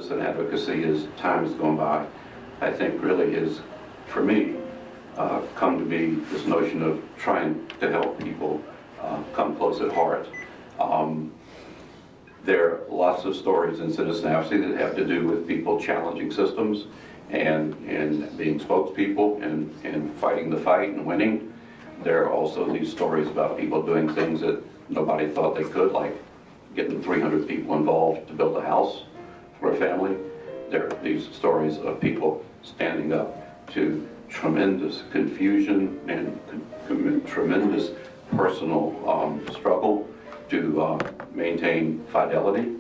service and advocacy as time has gone by, I think really is, for me, come to be this notion of trying to help people come close at heart. There are lots of stories in citizen advocacy that have to do with people challenging systems and being spokespeople and fighting the fight and winning. There are also these stories about people doing things that nobody thought they could, like getting 300 people involved to build a house for a family. There are these stories of people standing up to tremendous confusion and tremendous personal struggle to maintain fidelity.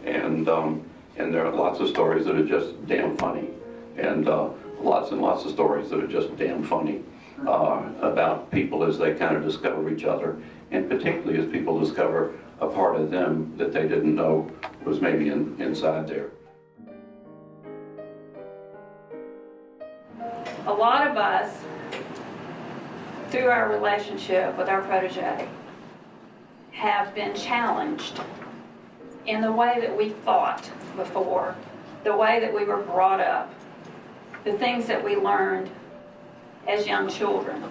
And there are lots of stories that are just damn funny. And lots and lots of stories that are just damn funny about people as they kind of discover each other, and particularly as people discover a part of them that they didn't know was maybe inside there. A lot of us, through our relationship with our protege, have been challenged in the way that we thought before, the way that we were brought up, the things that we learned as young children.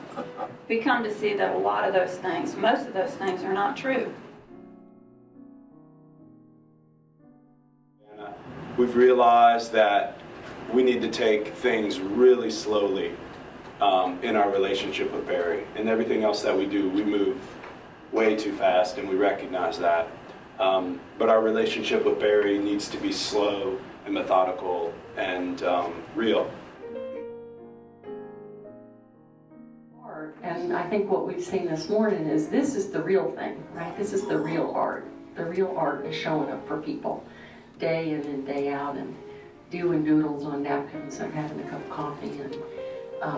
We come to see that a lot of those things, most of those things, are not true. We've realized that we need to take things really slowly in our relationship with Barry. And everything else that we do, we move way too fast, and we recognize that. But our relationship with Barry needs to be slow and methodical and real. And I think what we've seen this morning is this is the real thing, right? This is the real art. The real art is showing up for people day in and day out and doing doodles on napkins and having a cup of coffee and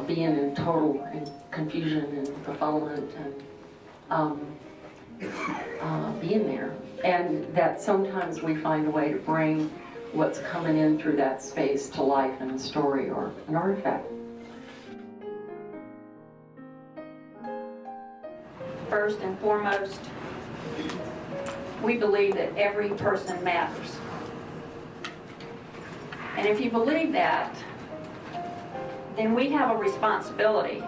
being in total confusion and befuddlement and being there. And that sometimes we find a way to bring what's coming in through that space to life in a story or an artifact. First and foremost, we believe that every person matters. And if you believe that, then we have a responsibility,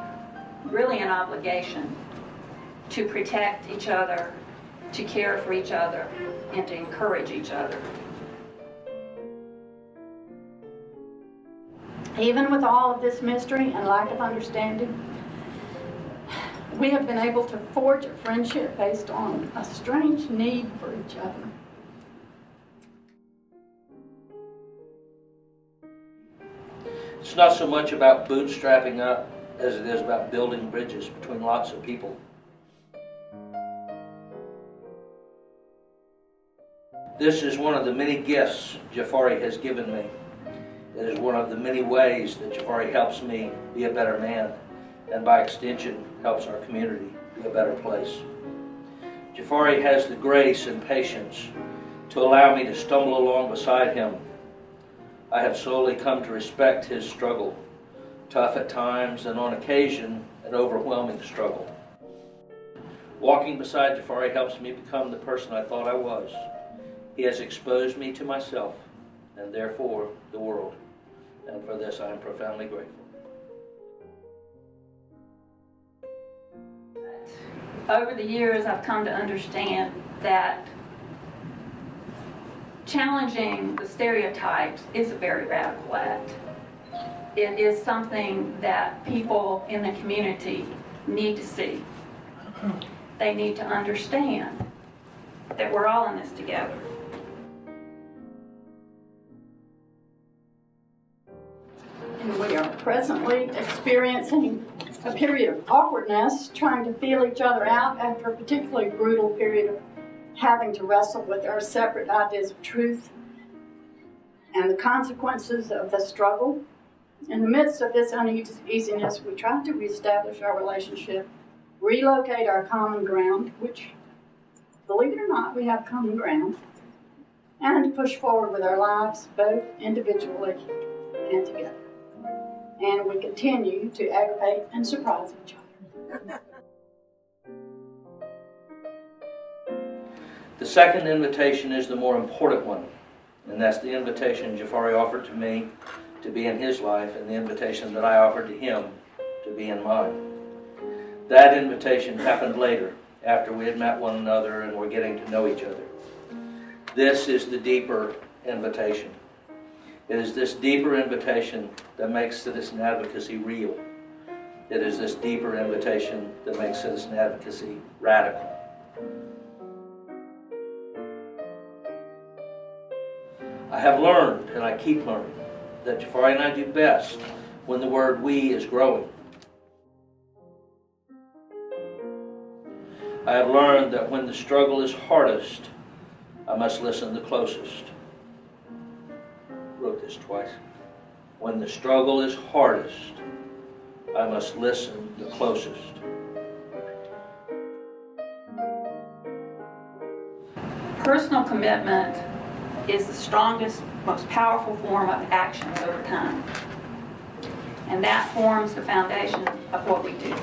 really an obligation, to protect each other, to care for each other, and to encourage each other. Even with all of this mystery and lack of understanding, we have been able to forge a friendship based on a strange need for each other. It's not so much about bootstrapping up as it is about building bridges between lots of people. This is one of the many gifts Jafari has given me. It is one of the many ways that Jafari helps me be a better man, and by extension helps our community be a better place. Jafari has the grace and patience to allow me to stumble along beside him. I have slowly come to respect his struggle, tough at times and on occasion an overwhelming struggle. Walking beside Jafari helps me become the person I thought I was. He has exposed me to myself and therefore the world, and for this I am profoundly grateful. Over the years, I've come to understand that challenging the stereotypes is a very radical act. It is something that people in the community need to see. They need to understand that we're all in this together. And we are presently experiencing a period of awkwardness, trying to feel each other out after a particularly brutal period of having to wrestle with our separate ideas of truth and the consequences of the struggle. In the midst of this uneasiness, we try to reestablish our relationship, relocate our common ground, which, believe it or not, we have common ground, and push forward with our lives, both individually and together. And we continue to aggravate and surprise each other. The second invitation is the more important one. And that's the invitation Jafari offered to me to be in his life, and the invitation that I offered to him to be in mine. That invitation happened later, after we had met one another and were getting to know each other. This is the deeper invitation. It is this deeper invitation that makes citizen advocacy real. It is this deeper invitation that makes citizen advocacy radical. I have learned, and I keep learning, that Jafari and I do best when the word "we" is growing. I have learned that when the struggle is hardest, I must listen the closest. Wrote this twice. When the struggle is hardest, I must listen the closest. Personal commitment is the strongest, most powerful form of action over time. And that forms the foundation of what we do.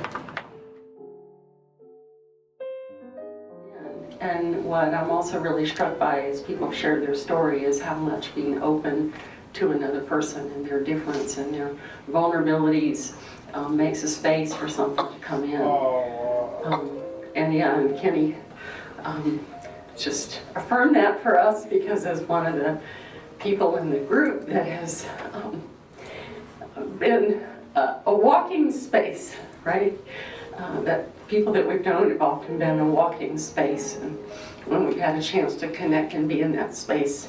And what I'm also really struck by as people share their story is how much being open to another person and their difference and their vulnerabilities makes a space for something to come in. And Kenny just affirmed that for us, because as one of the people in the group that has been a walking space, right? That people that we've known have often been a walking space, and when we've had a chance to connect and be in that space,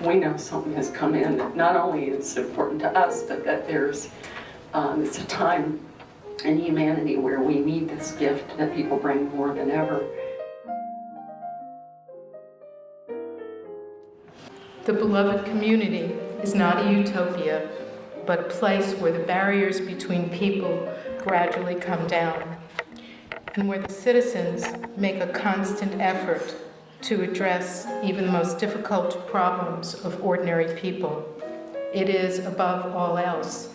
we know something has come in that not only is important to us, but that there's it's a time in humanity where we need this gift that people bring more than ever. The beloved community is not a utopia, but a place where the barriers between people gradually come down, and where the citizens make a constant effort to address even the most difficult problems of ordinary people. It is, above all else,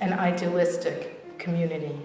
an idealistic community.